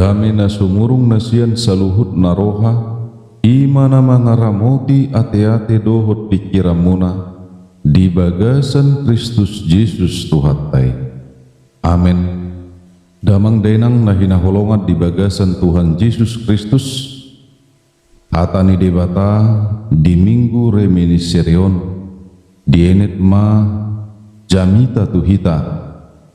Kami na sumurong nasiyan sa luhut na roha, imana mga ramoti ate-ate dohot pikiran muna, di bagasan Kristus Jesus Tuhatay. Amen. Damang denang na hinahulungan di bagasan Tuhan Yesus Kristus, hatani debata di minggu reminiserion, dienet ma jamita tuhita,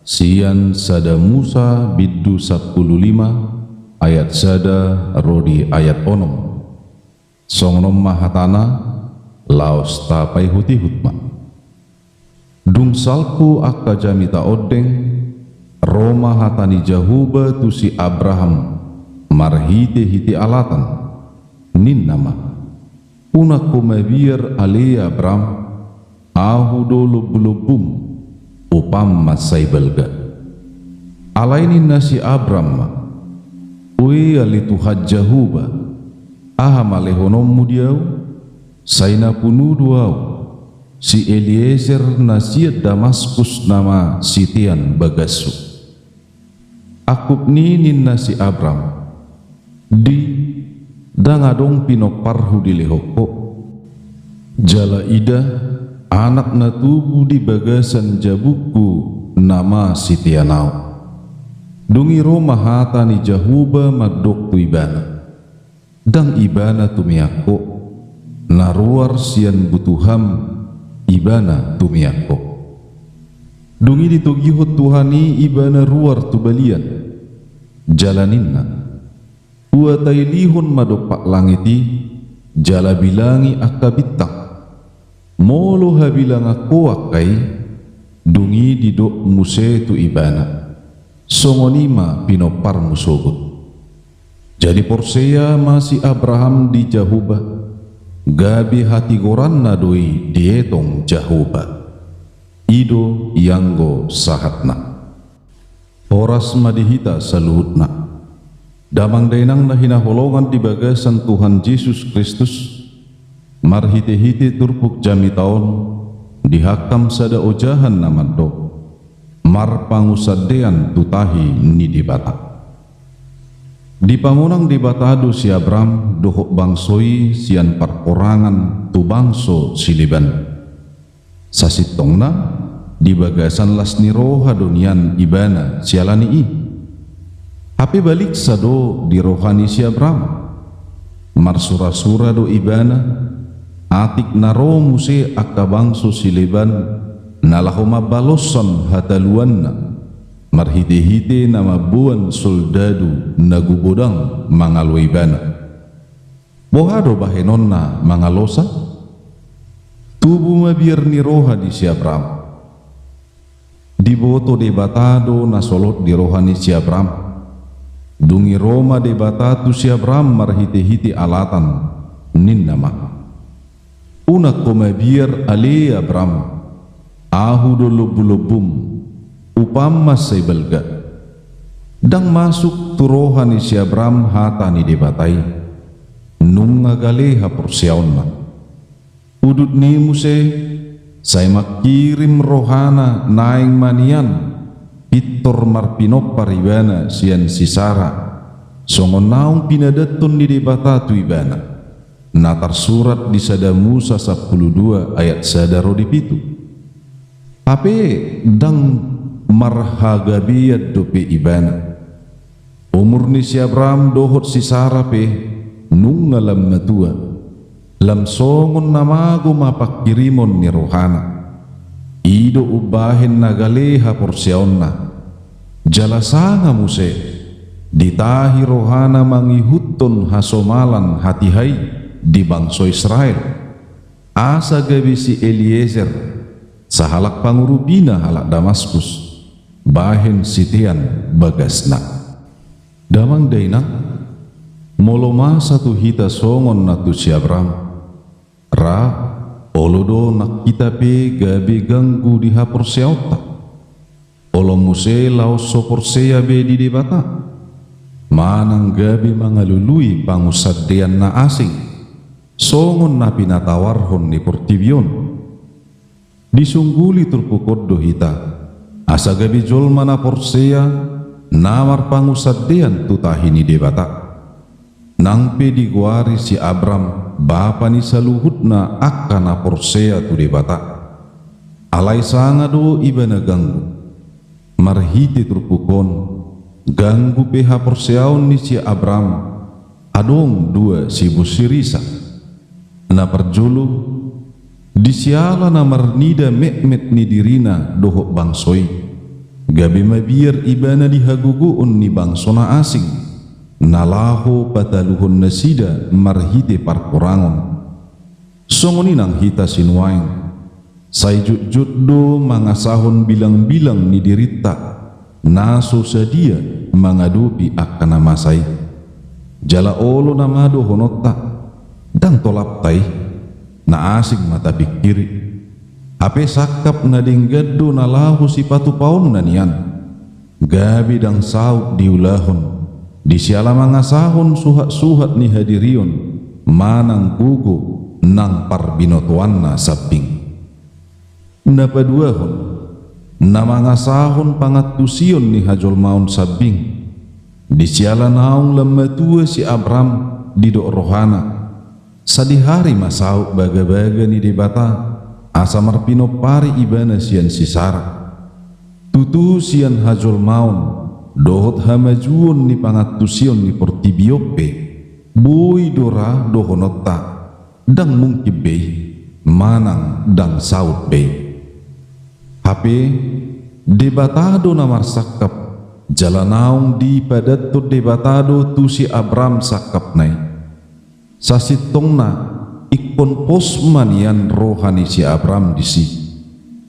sian sada Musa biddu 15 ayat sada rodi ayat onom. Songnom mahatana laos tapai huti hutma. Dung salku akka jamita odeng Roma hatani jahuba tu si Abraham marhite hiti alatan nin nama una kumabiar ale Abraham ahu dolu bulubum upam masai belga alaini nasi Abraham ui alitu hajjahuba aham alehonom mudiau saina punuduau si Eliezer nasiat Damaskus nama sitian bagasu akub ninin nasi Abram di dangadong pinoparhu di lehoko jala ida anak na tubuh di bagasan jabuku nama sitianau dungi Roma hata ni jahuba magdok tu ibana dang ibana tumiako naruar sian butuham ibana tumiako dungi ditugihot Tuhani ibana ruar tu balian jalaninna uatai lihun madopak langiti jala bilangi akabitang molo habilang ako akai dungi didok muse tu ibana songonima pinopar musogut jadi porseya masih Abraham di jahuba gabi hati goran nadoi dietong jahuba ido yanggo sahatna horas madihita saluhutna damang denang na hinaholongan di bagasan Tuhan Yesus Kristus marhite-hite turpuk jami taon dihakam sada ojahan namado mar pangusadean tutahi ni dibata di pamunang dibatado si Abram dohok bangsoi sian parkorangan tu bangso siliban sasitongna di bagasan lasni roha dunian ibana sialani i hape balik sado di rohani si Abram marsura-sura do ibana atik naro muse akka bangso siliban nalahoma balosan hataluanna marhite-hite nama buan soldadu nagubodang mangalo ibana bohado bahenonna mangalosa tubuh mabiar ni roha di si Abram diboto de batado nasolot di rohani si Abram dungi Roma de batatu si Abram marhite-hite alatan nin nama una komabiar ale Abram ahu do lubum upam masai belga dang masuk tu rohani si Abram hatani de batai nunga galeha porsiaonna udut ni muse saya makirim rohana naing manian pitor marpinop paribana sian sisara songon naung pinadaton di debata tu ibana natar surat di sada Musa 12 ayat sada rodi pitu tapi dang marhagabiat dope ibana umur ni si Abram dohot sisara pe nungalam matua lam songon namago mapakirimon ni rohana ido ubahin nagaleha porsiaonna jalasanga muse ditahi rohana mangihutton hasomalan hatihai di bangso Israel asa gabi si Eliezer sahalak pangurubina halak Damaskus bahin sitian bagasna damang daina moloma satu hita songon natu si Abram ra olodo nak kita pe gabe ganggu di hapor seota olo muse laos sopor sea be di debata manang gabe mangalului pangusadean na asing songon na pinatawarhon ni portibion disungguli turpukod do hita asa gabe jolma na porsea namar pangusaddean tutahini debata. Nang pe diguari si Abram bapa ni saluhutna akana porsea tu debata. Alai sanga do ibana ganggu. Marhiti turpukon ganggu peha porseaun ni si Abram adong dua si busirisa. Na perjulu disiala na marnida mekmet ni dirina dohok bangsoi. Gabi mabiar ibana dihaguguun ni bangsona asing. Nalaho pataluhon nasida marhite parkorangon. Songoni nang hita sinuain. Sayjut-jut do mangasahon bilang-bilang ni dirita. Naso sadia mangadupi akana masai. Jala olo namado honotta. Dan tolap tai. Na asing mata pikiri ape sakap na dinggado na lahu si patupaon na niyan. Gabi dang saut diulahon di siala mangasahon suhat-suhat ni hadirion manang kugo nang parbinotuan na sabing. Napaduahon na mangasahon pangatusion ni hajol maun sabing di siala naong lamatua si Abram di do rohana. Sadi hari masau baga-baga ni debata asa marpino pari ibana sian sisara. Tutu sian hajol maun dohot hamajuon ni pangatusion ni portibiope bui dora dohonotta dang mungkibe manang dang saut be. Hape debatado namar sakap jalanaung di padato debatado tu si Abram sakap nai. Sasitongna ikon posman yan rohani si Abram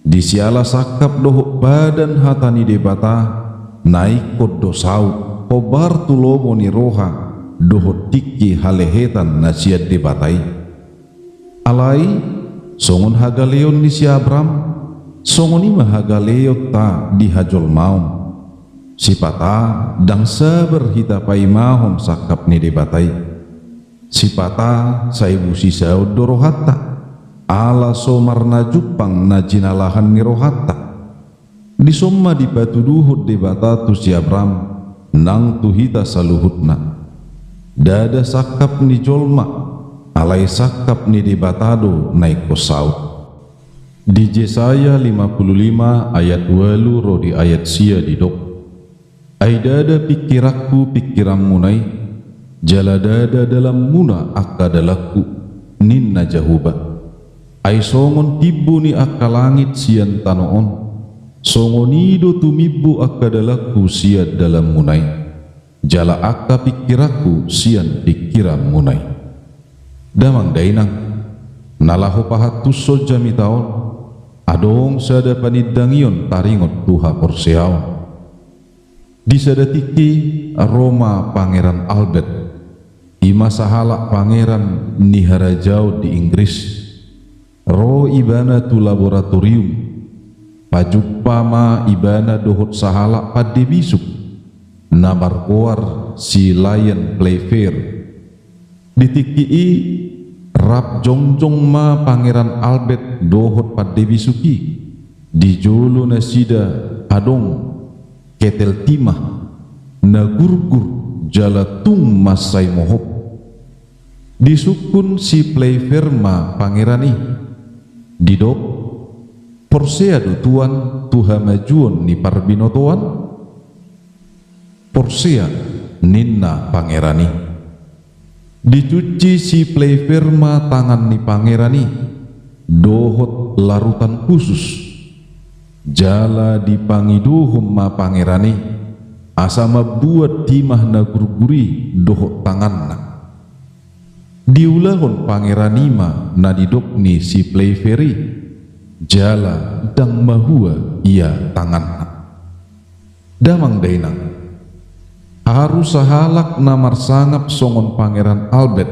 di siala sakap dohok badan hatani debata naikot dosau kobar tulomo ni roha dohok tiki halehetan na siya debatai. Alai songon hagaleon ni si Abram songon ima hagaleo ta di hajol maum sipata dang sabar hita paimahon sakap ni debatai. Sipata saibu sisau dorohatta ala somar na jupang na jinalahan ni rohatta di somma di batu duhut debata tu si Abram nang tuhita saluhutna dada sakap ni jolma alai sakap ni debatado naik kosaut. Di Yesaya 55 ayat 2 rodi ayat sia didok aidada pikirakku pikiram munai jaladada dalam muna akadalaku ninna jahuba ay songon tibu ni akalangit sian tanoon songonido tumibu akadalaku sian dalam munay jala akka pikiraku sian pikiram munay. Damang dainang nalaho pahatuso jami taon adong sada panidangion taringot tuha porseaon di sadatiki Roma Pangeran Albert ima sahala pangeran ni harajau di Inggris ro ibana tu laboratorium pajupama ibana dohot sahala pada bisuk nabar koar si Lion Playfair ditikii rap jongjong ma Pangeran Albert dohot pada bisuki di jolo nasida adong ketel timah na gurgur jalatung masai mohop disukun si Playfair ma pangerani didok porsea do tuan tuha majuon ni parbinotoan porsea ninna pangerani dicuci si Playfair ma tangan ni pangerani dohot larutan khusus jala dipangiduhum ma pangerani asama buat timah na gurguri dohok tanganna diulahon pangeranima na didokni si Playfairi jala dang mahua ia tanganna. Damang dainang harus sahalak namar sangap songon Pangeran Albert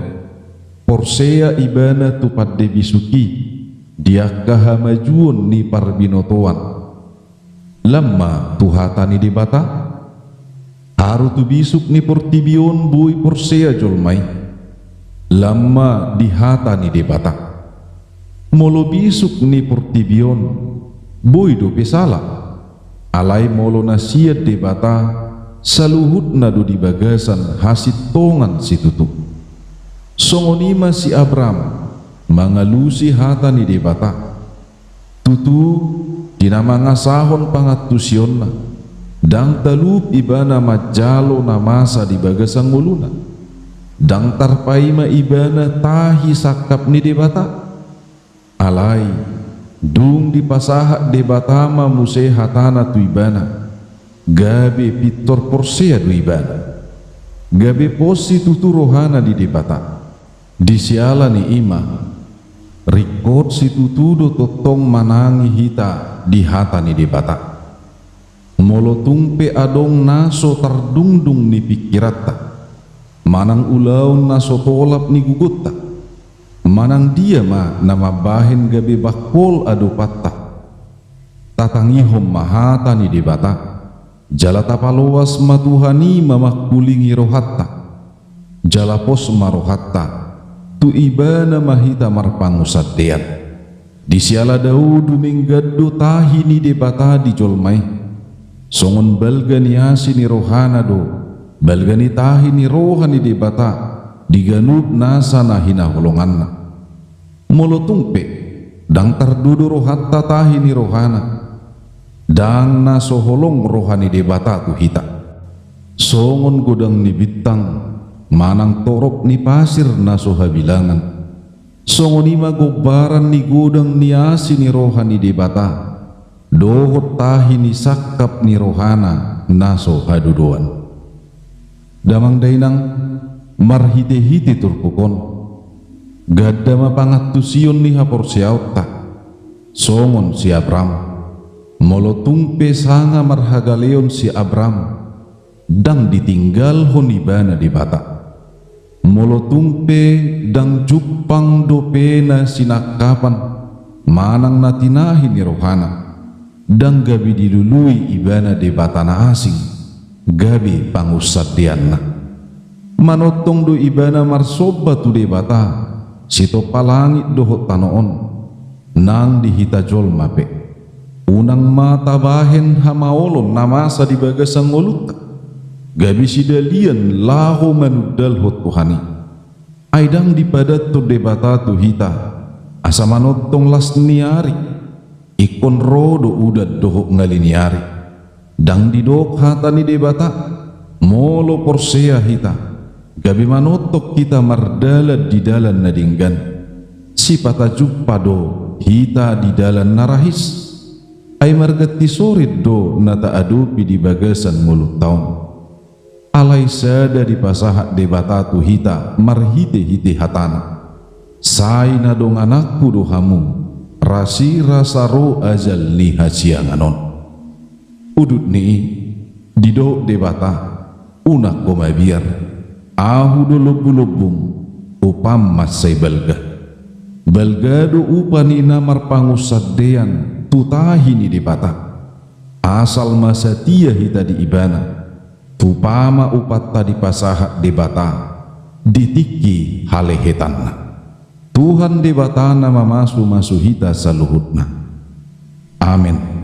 porsea ibana tupad debisuki dia kahamajuon ni parbinotoan lamma tuhatani dibata haru tu bisuk ni portibion bui porsea jolmai lamma dihata ni debata molo bisuk ni portibion bui do pesala alai molo nasiat debata saluhutna do di bagasan hasit tongan si tutu. Songonima si Abram mangalusi hata ni debata tutu dina mangasahon pangatusionna dang talup ibana majalo na masa di bagasang muluna dang tarpaima ibana tahi sakap ni debata alai dung di pasaha debata ma muse hatana tu ibana gabe pitor porsea du ibana gabe posi tutu rohana di debata disiala ni ima rikot si tutudo totong manangi hita di hata ni debata molo tungpe adong naso tardungdung ni pikiratta manang ulaun naso tolap ni gugutta manang dia ma nama bahen gabe bakol adu patta tatangihom mahata ni debata jala tapalowas matuhani mamakulingi rohatta jala pos marohatta tu ibana mahita marpangusadean disiala daudu minggaddo tahi ni debata di jolmai songon balgani asini rohana do balgani tahi ni rohani debata diganub nasa nahina holonganna molo tungpe dang tardudu rohatta tahi ni rohana dang naso holong rohani debata tu hita songon godang ni bintang manang torok ni pasir naso habilangan songonima gobaran ni godang ni asi ni rohani debata dohot tahi ni sakap ni rohana naso haduduan damang dainang marhite-hite turpukon gadama pangatusion ni hapor siauta songon si Abram molo tungpe sanga marhagaleon si Abram dang ditinggal honibana debata molo tungpe dang jupang dopena sinakapan manang natinahi ni rohana dang gabi dilului ibana debata na asing gabi pangusadianna manotong do ibana marsoba tu debata sito palangit dohot tanoon nang dihita jol mape unang mata bahen hamaolon namasa di bagasang ngulut gabi sidalian laho manudal hot tuhani aidang di padat tu debata tu hita asa manotong las niari ikon rodo udad dohok ngaliniari dang didok hata ni debata molo porsea hita gabi manotok kita mardala di dalan nadinggan si pata jumpa do hita di dalan narahis ay margati sorit do nata adupi di bagasan mulut taon alay sada di pasaha debata tu hita marhite-hite hatana say na dong anakku do hamu rasi rasaro azal ni hasianganon udut ni dido debata unak komabiar ahu do lubung upam masay balga do upani namar pangusadean tutahi ni debata asal masatia hita di ibana tupama upatta di pasaha debata ditiki halehetanna Tuhan debata nama masu hita saluhutna amin.